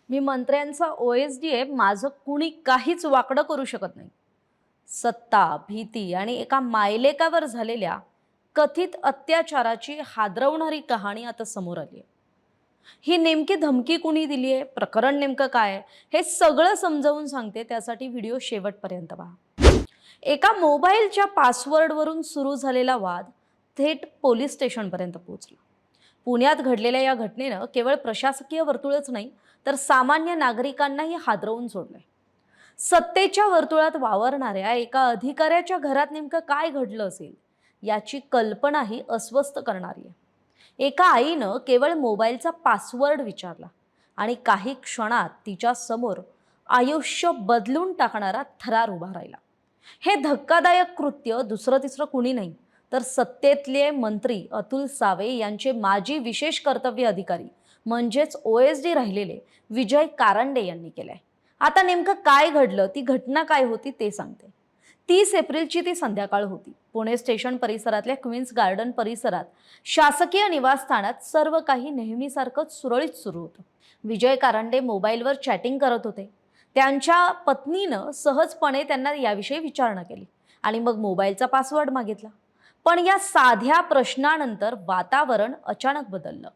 मी मंत्र्यांचा OSD आहे, माझं कुणी काहीच वाकडं करू शकत नाही. सत्ता, भीती आणि एका मायलेकावर झालेल्या कथित अत्याचाराची हादरवणारी कहाणी आता समोर आली आहे. ही नेमकी धमकी कुणी दिली आहे, प्रकरण नेमकं काय आहे, हे सगळं समजावून सांगते. त्यासाठी व्हिडिओ शेवटपर्यंत पहा. एका मोबाईलच्या पासवर्डवरून सुरू झालेला वाद थेट पोलीस स्टेशनपर्यंत पोहोचला. पुण्यात घडलेल्या या घटनेनं केवळ प्रशासकीय वर्तुळच नाही, तर सामान्य नागरिकांनाही हादरवून सोडलंय. सत्तेच्या वर्तुळात वावरणाऱ्या एका अधिकाऱ्याच्या घरात नेमकं काय घडलं असेल याची कल्पनाही अस्वस्थ करणारी आहे. एका आईनं केवळ मोबाईलचा पासवर्ड विचारला आणि काही क्षणात तिच्या समोर आयुष्य बदलून टाकणारा थरार उभा राहिला. हे धक्कादायक कृत्य दुसरं तिसरं कुणी नाही, तर सत्तेतले मंत्री अतुल सावे यांचे माजी विशेष कर्तव्य अधिकारी म्हणजेच OSD राहिलेले विजय कारंडे यांनी केलंय. आता नेमकं काय घडलं, ती घटना काय होती ते सांगते. 30 एप्रिलची ती संध्याकाळ होती. पुणे स्टेशन परिसरातल्या क्वीन्स गार्डन परिसरात शासकीय निवासस्थानात सर्व काही नेहमीसारखंच सुरळीत सुरू होतं. विजय कारंडे मोबाईलवर चॅटिंग करत होते. त्यांच्या पत्नीनं सहजपणे त्यांना याविषयी विचारणा केली आणि मग मोबाईलचा पासवर्ड मागितला. पण या साध्या प्रश्नानंतर वातावरण अचानक बदललं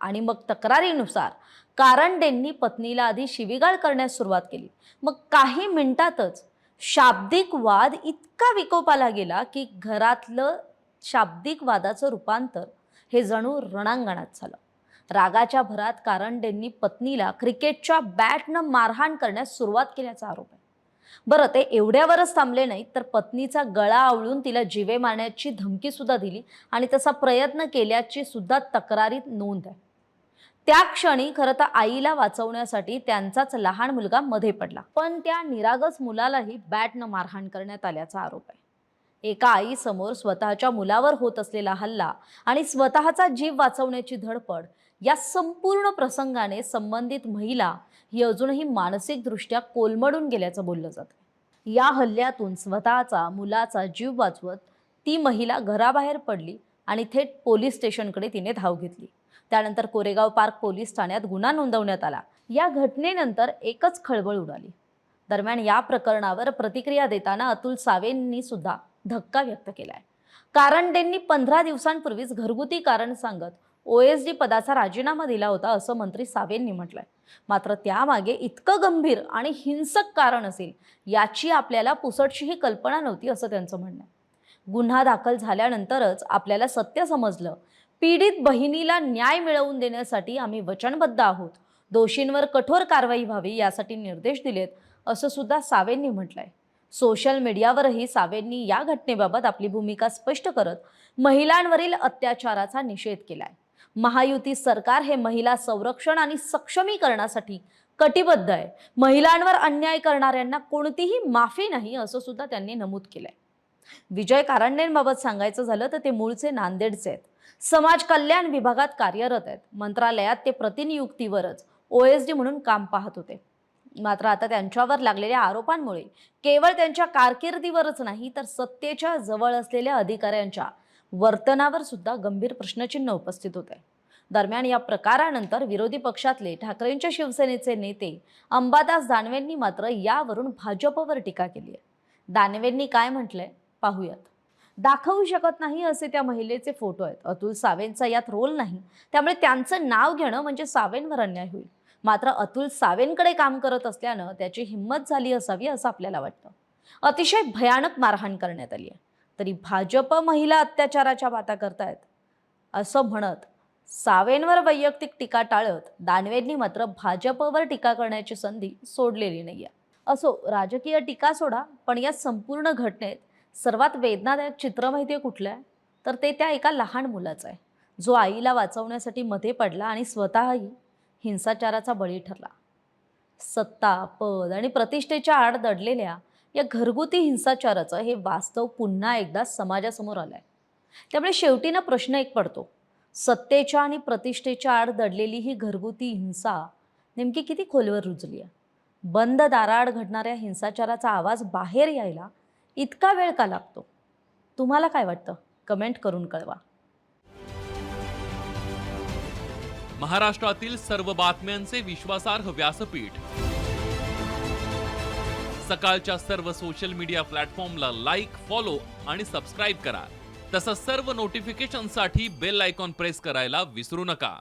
आणि मग तक्रारीनुसार कारंडेंनी पत्नीला आधी शिवीगाळ करण्यास सुरुवात केली. मग काही मिनिटातच शाब्दिक वाद इतका विकोपाला गेला की घरातलं शाब्दिक वादाचं रूपांतर हे जणू रणांगणात झालं. रागाच्या भरात कारंडेंनी पत्नीला क्रिकेटच्या बॅटनं मारहाण करण्यास सुरुवात केल्याचा आरोप आहे. बरं, ते एवढ्यावरच थांबले नाहीत, तर पत्नीचा गळा आवळून तिला जीवे मारण्याची धमकी सुद्धा दिली आणि तसा प्रयत्न केल्याची सुद्धा तक्रारीत नोंद आहे. त्या क्षणी खरं तर आईला वाचवण्यासाठी त्यांचाच लहान मुलगा मध्ये पडला, पण त्या निरागस मुलालाही बॅटनं मारहाण करण्यात आल्याचा आरोप आहे. एका आईसमोर स्वतःच्या मुलावर होत असलेला हल्ला आणि स्वतःचा जीव वाचवण्याची धडपड, या संपूर्ण प्रसंगाने संबंधित महिला ही अजूनही मानसिकदृष्ट्या कोलमडून गेल्याचं बोललं जातं. या हल्ल्यातून स्वतःचा मुलाचा जीव वाचवत ती महिला घराबाहेर पडली आणि थेट पोलीस स्टेशनकडे तिने धाव घेतली. त्यानंतर कोरेगाव पार्क पोलीस ठाण्यात गुन्हा नोंदवण्यात आला. या घटनेनंतर एकच खळबळ उडाली. दरम्यान या प्रकरणावर प्रतिक्रिया देताना अतुल सावेंनी सुद्धा धक्का व्यक्त केलाय. कारंडेंनी 15 दिवसांपूर्वीच घरगुती कारण सांगत OSD पदाचा राजीनामा दिला होता, असं मंत्री सावेंनी म्हटलंय. मात्र त्यामागे इतकं गंभीर आणि हिंसक कारण असेल याची आपल्याला पुसटशीही कल्पना नव्हती, असं त्यांचं म्हणणं आहे. गुन्हा दाखल झाल्यानंतरच आपल्याला सत्य समजलं. पीडित बहिणीला न्याय मिळवून देण्यासाठी आम्ही वचनबद्ध आहोत. दोषींवर कठोर कारवाई व्हावी यासाठी निर्देश दिलेत, असं सुद्धा सावेंनी म्हटलंय. सोशल मीडियावरही सावेंनी या घटनेबाबत आपली भूमिका स्पष्ट करत महिलांवरील अत्याचाराचा निषेध केलाय. महायुती सरकार हे महिला संरक्षण आणि सक्षमीकरणासाठी कटिबद्ध आहे. महिलांवर अन्याय करणाऱ्यांना कोणतीही माफी नाही, असं सुद्धा त्यांनी नमूद केलंय. विजय कारंडेंबाबत सांगायचं झालं तर ते मूळचे नांदेडचे आहेत. समाज कल्याण विभागात कार्यरत आहेत. मंत्रालयात ते प्रतिनियुक्तीवरच OSD म्हणून काम पाहत होते. मात्र आता त्यांच्यावर लागलेल्या आरोपांमुळे केवळ त्यांच्या कारकिर्दीवरच नाही, तर सत्तेच्या जवळ असलेल्या अधिकाऱ्यांच्या वर्तनावर सुद्धा गंभीर प्रश्नचिन्ह उपस्थित होते. दरम्यान या प्रकारानंतर विरोधी पक्षातले ठाकरेंच्या शिवसेनेचे नेते अंबादास दानवेंनी मात्र यावरून भाजपवर टीका केली आहे. दानवेंनी काय म्हटलंय पाहूयात. दाखवू शकत नाही असे त्या महिलेचे फोटो आहेत. अतुल सावेंचा यात रोल नाही, त्यामुळे त्यांचं नाव घेणं म्हणजे सावेंवर अन्याय होईल. मात्र अतुल सावेंकडे काम करत असल्यानं त्याची हिंमत झाली असावी असं आपल्याला वाटतं. अतिशय भयानक मारहाण करण्यात आली आहे, तरी भाजप महिला अत्याचाराच्या बाता करतायत असं म्हणत सावेंवर वैयक्तिक टीका टाळत दानवेंनी मात्र भाजपवर टीका करण्याची संधी सोडलेली नाहीये. असो, राजकीय टीका सोडा, पण या संपूर्ण घटनेत सर्वात वेदनादायक चित्र माहितीये कुठलं आहे? तर ते त्या एका लहान मुलाचं आहे, जो आईला वाचवण्यासाठी मध्ये पडला आणि स्वतःही हिंसाचाराचा बळी ठरला. सत्ता, पद आणि प्रतिष्ठेच्या आड दडलेल्या या घरगुती हिंसाचाराचं हे वास्तव पुन्हा एकदा समाजासमोर आलंय. त्यामुळे शेवटी ना प्रश्न एक पडतो, सत्तेच्या आणि प्रतिष्ठेच्या आड दडलेली ही घरगुती हिंसा नेमकी किती खोलवर रुजली आहे? बंद दाराआड घडणाऱ्या हिंसाचाराचा आवाज बाहेर यायला इतका वेळ का लागतो? तुम्हाला काय वाटतं? कमेंट करून कळवा. महाराष्ट्रातील सर्व बातम्यांचे विश्वासार्ह व्यासपीठ. सकाळच्या सर्व सोशल मीडिया प्लॅटफॉर्मला लाईक, फॉलो आणि सबस्क्राईब करा. तसंच सर्व नोटिफिकेशनसाठी बेल आयकॉन प्रेस करायला विसरू नका.